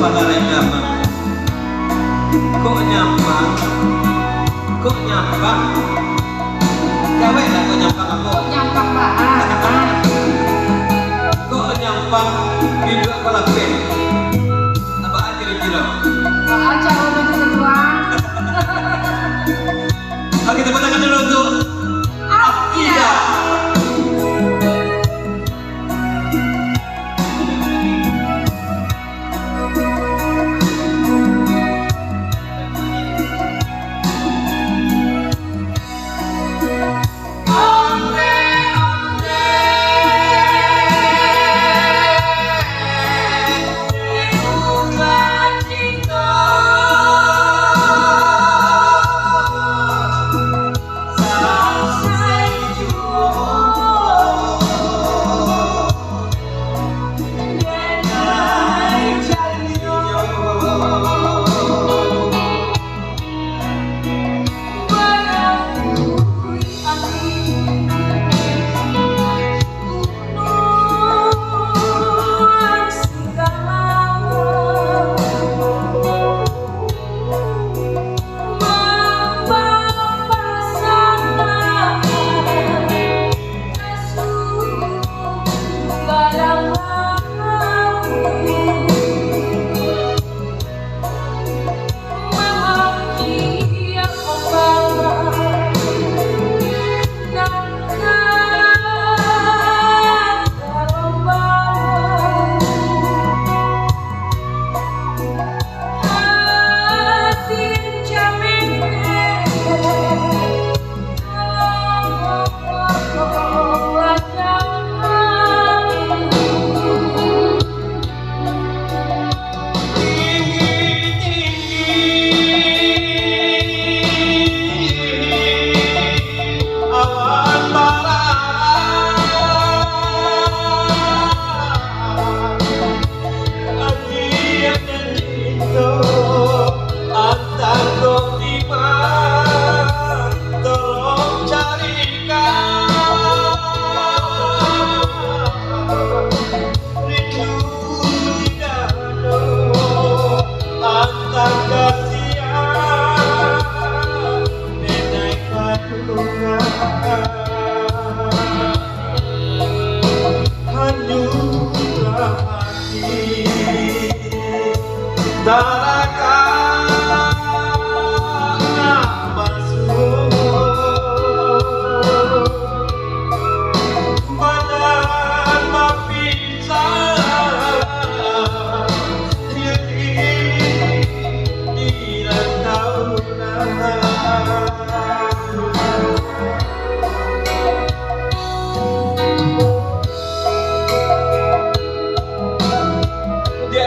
pagarai gampang. Kok nyampang? Kok nyampang? Gawe lah kok nyampang aku. Kok nyampang banget? Kok nyampang hidup aku lakuin? Apa aja kira-kira? Pak Aca udah kedua. Oke, tepuk tangan dulu untuk Afida.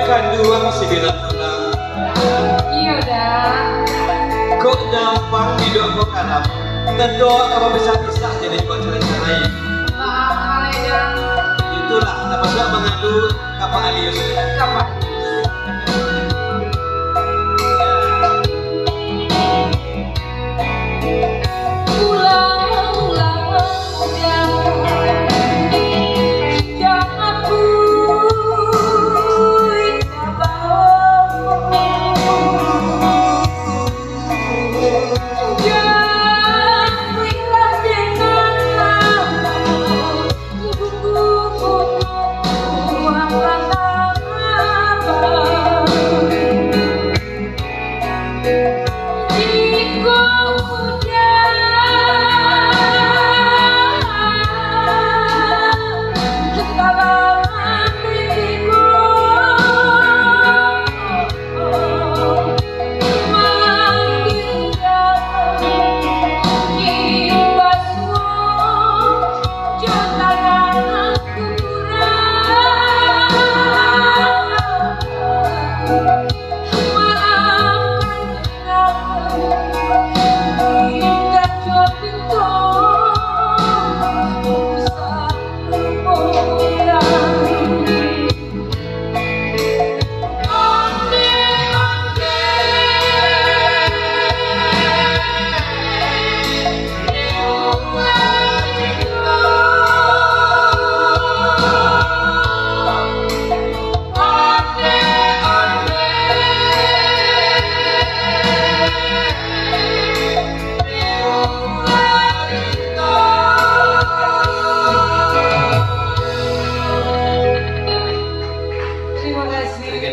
Dua masih bilang-bilang. Iya dah. Kok nyampang hidup aku kadang. Dan doa kalau bisa-bisa jadi buat cerai-cerai. Maaf Maleda. Itulah apa sudah mengadu Kak Alius. Kapan? Jika